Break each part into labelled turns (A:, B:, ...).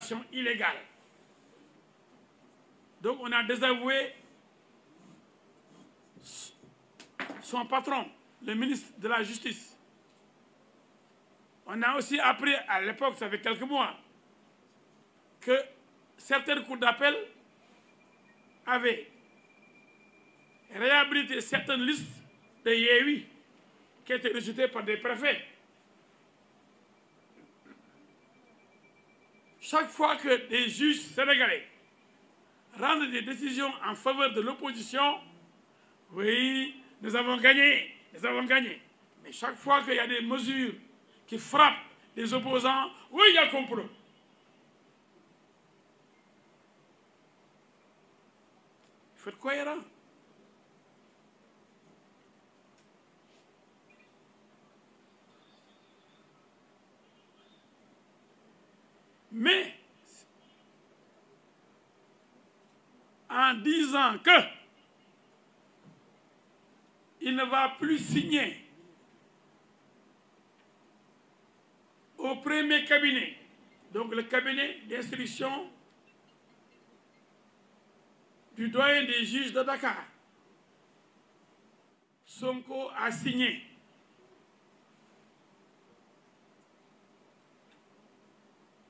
A: installation illégale. Donc on a désavoué son patron, le ministre de la Justice. On a aussi appris à l'époque, ça fait quelques mois, que certaines cours d'appel avaient réhabilité certaines listes de Yewwi qui étaient rejetées par des préfets. Chaque fois que des juges sénégalais rendent des décisions en faveur de l'opposition, oui, nous avons gagné, nous avons gagné. Mais chaque fois qu'il y a des mesures qui frappent les opposants, oui, il y a complot. Il faut être cohérent. Mais en disant que il ne va plus signer au premier cabinet, donc le cabinet d'instruction du doyen des juges de Dakar, Sonko a signé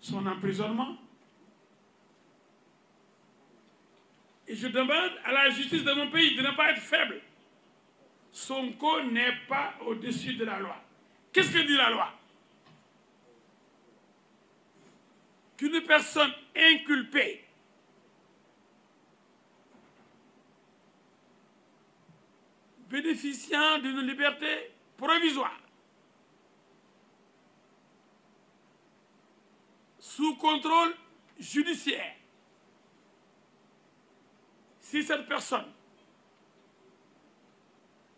A: son emprisonnement. Et je demande à la justice de mon pays de ne pas être faible. Sonko n'est pas au-dessus de la loi. Qu'est-ce que dit la loi? Qu'une personne inculpée bénéficiant d'une liberté provisoire sous contrôle judiciaire, si cette personne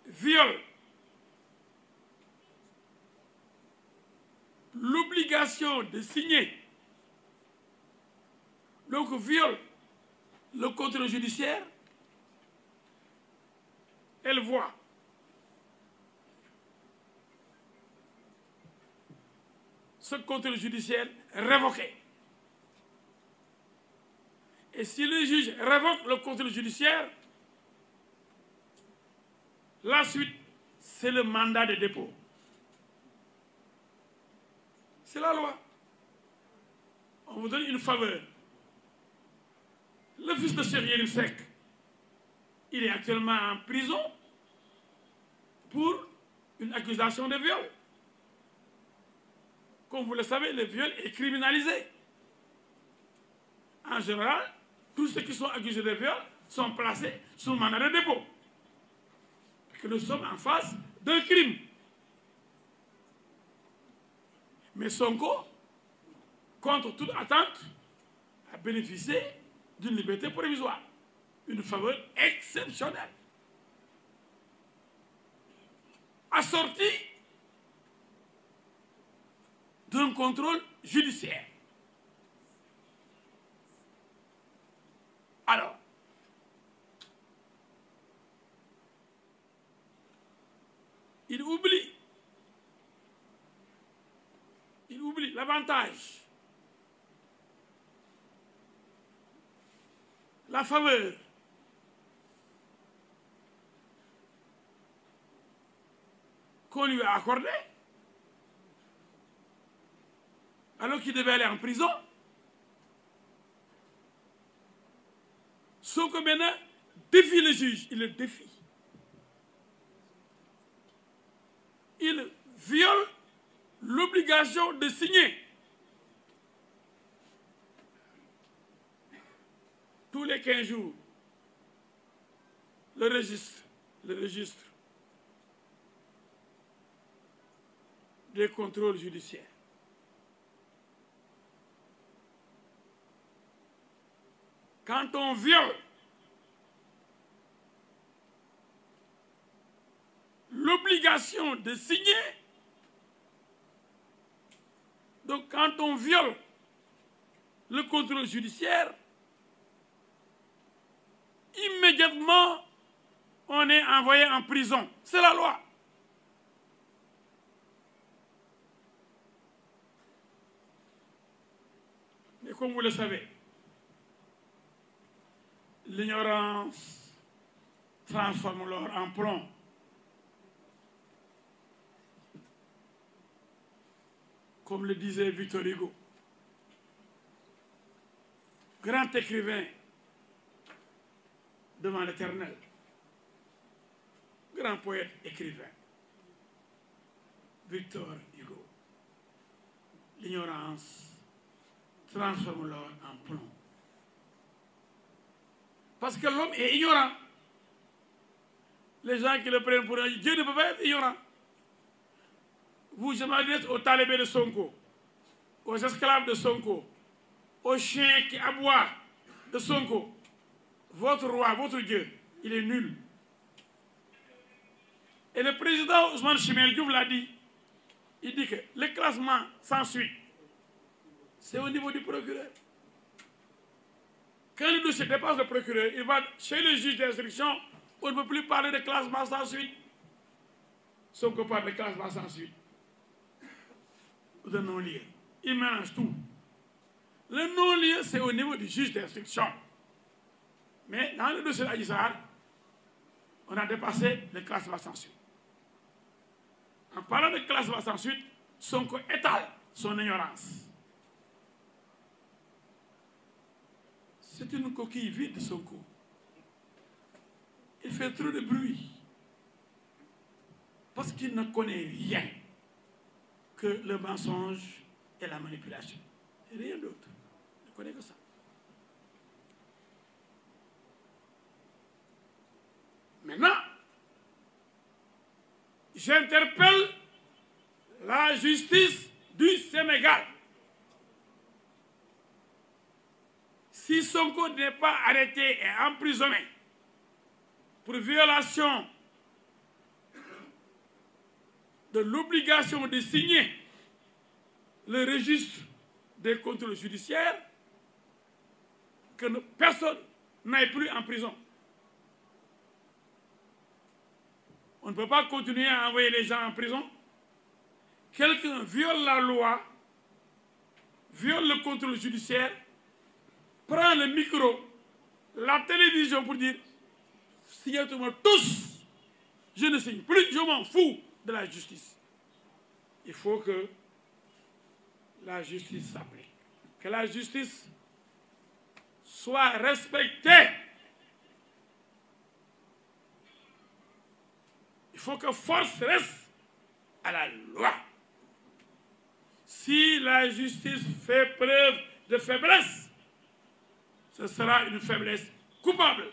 A: viole l'obligation de signer, donc viole le contrôle judiciaire, elle voit ce contrôle judiciaire révoqué. Et si le juge révoque le contrôle judiciaire, la suite, c'est le mandat de dépôt. C'est la loi. On vous donne une faveur. Le fils de Cheikh Yérim Seck, il est actuellement en prison pour une accusation de viol. Comme vous le savez, le viol est criminalisé. En général, tous ceux qui sont accusés de viol sont placés sous mandat de dépôt. Parce que nous sommes en face d'un crime. Mais Sonko, contre toute attente, a bénéficié d'une liberté provisoire. Une faveur exceptionnelle. Assortie d'un contrôle judiciaire. Alors, il oublie l'avantage, la faveur qu'on lui a accordée alors qu'il devait aller en prison. Sonko maintenant défie le juge, il le défie. Il viole l'obligation de signer. Tous les 15 jours, le registre des contrôles judiciaires. Quand on viole l'obligation de signer, donc quand on viole le contrôle judiciaire, immédiatement on est envoyé en prison. C'est la loi. Mais comme vous le savez, l'ignorance transforme l'or en plomb. Comme le disait Victor Hugo, grand écrivain devant l'Éternel, grand poète écrivain, Victor Hugo. L'ignorance transforme l'or en plomb. Parce que l'homme est ignorant. Les gens qui le prennent pour un Dieu ne peut pas être ignorant. Vous, je m'adresse aux talibés de Sonko, aux esclaves de Sonko, aux chiens qui aboient de Sonko. Votre roi, votre Dieu, il est nul. Et le président Ousmane Chimel Diouf l'a dit. Il dit que le classement sans suite, c'est au niveau du procureur. Quand le dossier dépasse le procureur, il va chez le juge d'instruction, on ne peut plus parler de classement sans suite. Sonko parle de classement sans suite. De non-lieu. Il mélange tout. Le non-lieu, c'est au niveau du juge d'instruction. Mais dans le dossier d'Adji Sarr, on a dépassé le classement sans suite. En parlant de classement sans suite, Sonko étale son ignorance. C'est une coquille vide, Sonko. Il fait trop de bruit. Parce qu'il ne connaît rien que le mensonge et la manipulation. Et rien d'autre. Il ne connaît que ça. Maintenant, j'interpelle la justice du Sénégal. Si Sonko n'est pas arrêté et emprisonné pour violation de l'obligation de signer le registre des contrôles judiciaires, que personne n'aille plus en prison. On ne peut pas continuer à envoyer les gens en prison. Quelqu'un viole la loi, viole le contrôle judiciaire, prend le micro, la télévision pour dire « Signez-moi tous, je ne signe plus, je m'en fous de la justice. » Il faut que la justice s'applique, que la justice soit respectée. Il faut que force reste à la loi. Si la justice fait preuve de faiblesse, ce sera une faiblesse coupable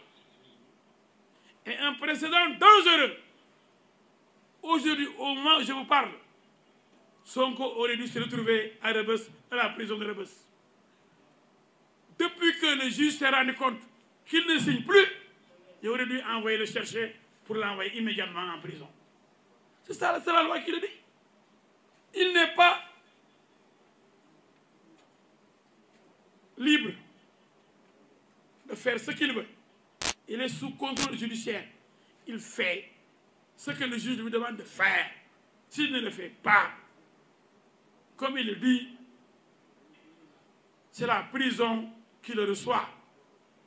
A: et un précédent dangereux. Aujourd'hui, au moment où je vous parle, Sonko aurait dû se retrouver à Rebeuss, à la prison de Rebeuss. Depuis que le juge s'est rendu compte qu'il ne signe plus, il aurait dû envoyer le chercher pour l'envoyer immédiatement en prison. C'est ça, c'est la loi qui le dit. Il n'est pas libre de faire ce qu'il veut. Il est sous contrôle judiciaire. Il fait ce que le juge lui demande de faire. S'il ne le fait pas, comme il le dit, c'est la prison qui le reçoit.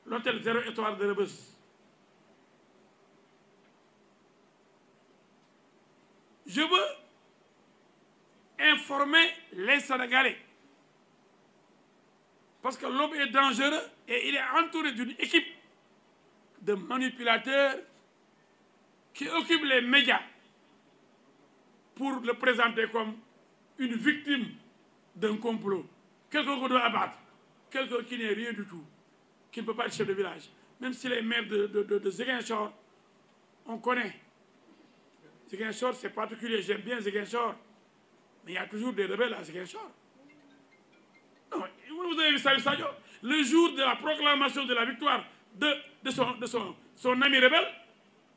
A: L'hôtel 0 étoile de Rebeuss. Je veux informer les Sénégalais. Parce que l'homme est dangereux et il est entouré d'une équipe de manipulateurs qui occupent les médias pour le présenter comme une victime d'un complot. Quelqu'un qu'on doit abattre. Quelqu'un qui n'est rien du tout. Qui ne peut pas être chef de village. Même si les maires de Ziguinchor, on connaît. Ziguinchor, c'est particulier. J'aime bien Ziguinchor. Mais il y a toujours des rebelles à Ziguinchor. Non, vous avez vu Salif Sadio? Le jour de la proclamation de la victoire de son ami rebelle,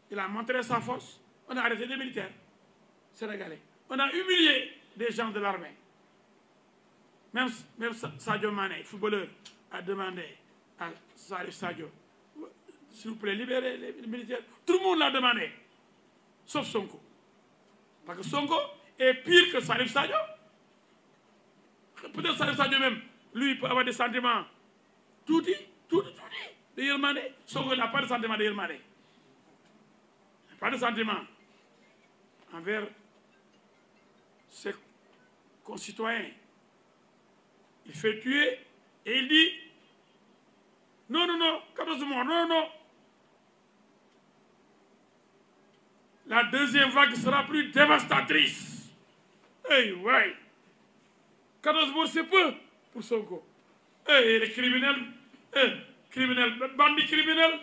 A: il a montré sa force. On a arrêté des militaires sénégalais. On a humilié des gens de l'armée. Même Sadio Mané, footballeur, a demandé à Salif Sadio, s'il vous plaît, libérez les militaires. Tout le monde l'a demandé, sauf Sonko. Parce que Sonko est pire que Salif Sadio. Peut-être Salif Sadio même lui peut avoir des sentiments tuuti de yërmande. Sonko n'a pas de sentiment de yërmande, pas de sentiment envers ses concitoyens. Il fait tuer et il dit non, 14 morts, non. La deuxième vague sera plus dévastatrice. Hey, ouais. 14 morts, c'est peu pour Sonko. Hey, les criminels, bandit criminel,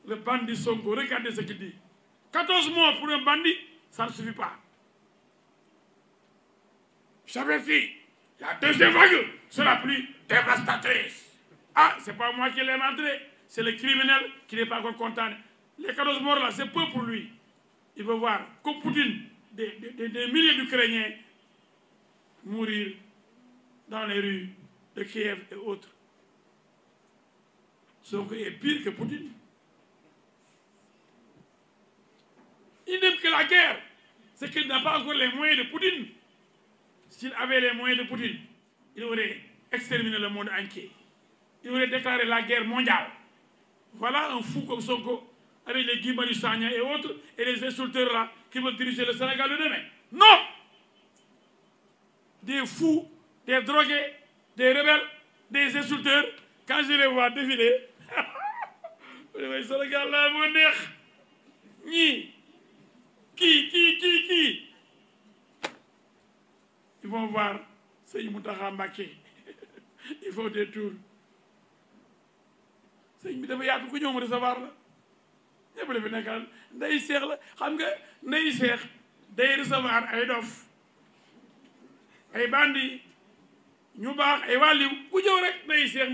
A: le bandit Sonko, regardez ce qu'il dit. 14 morts pour un bandit, ça ne suffit pas. J'avertis, la deuxième vague sera plus dévastatrice. Ah, c'est pas moi qui l'ai montré, c'est le criminel qui n'est pas encore content. Les 14 morts là, c'est peu pour lui. Il veut voir, comme Poutine, des milliers d'Ukrainiens mourir dans les rues de Kiev et autres. Sonko est pire que Poutine. Il n'aime que la guerre. C'est qu'il n'a pas encore les moyens de Poutine. S'il avait les moyens de Poutine, il aurait exterminé le monde entier. Il aurait déclaré la guerre mondiale. Voilà un fou comme Sonko, avec les Guy Marius Sagna et autres, et les insulteurs là, qui veulent diriger le Sénégal de demain. Non! Des fous, des drogués, des rebelles, des insulteurs, quand je les vois défiler, le Sénégal là, mon neex, ñii, qui ils vont voir Sëñ Mountakha Mbacké il faut des tours. Sëñ bi dafa yaatu ku ñëw mu recevoir la ñëpp la fi nekkal ndey seex la xam nga ndey seex day recevoir ay dof ay bandi ñu baax ay wàlliw ku ñëw rek ndey seex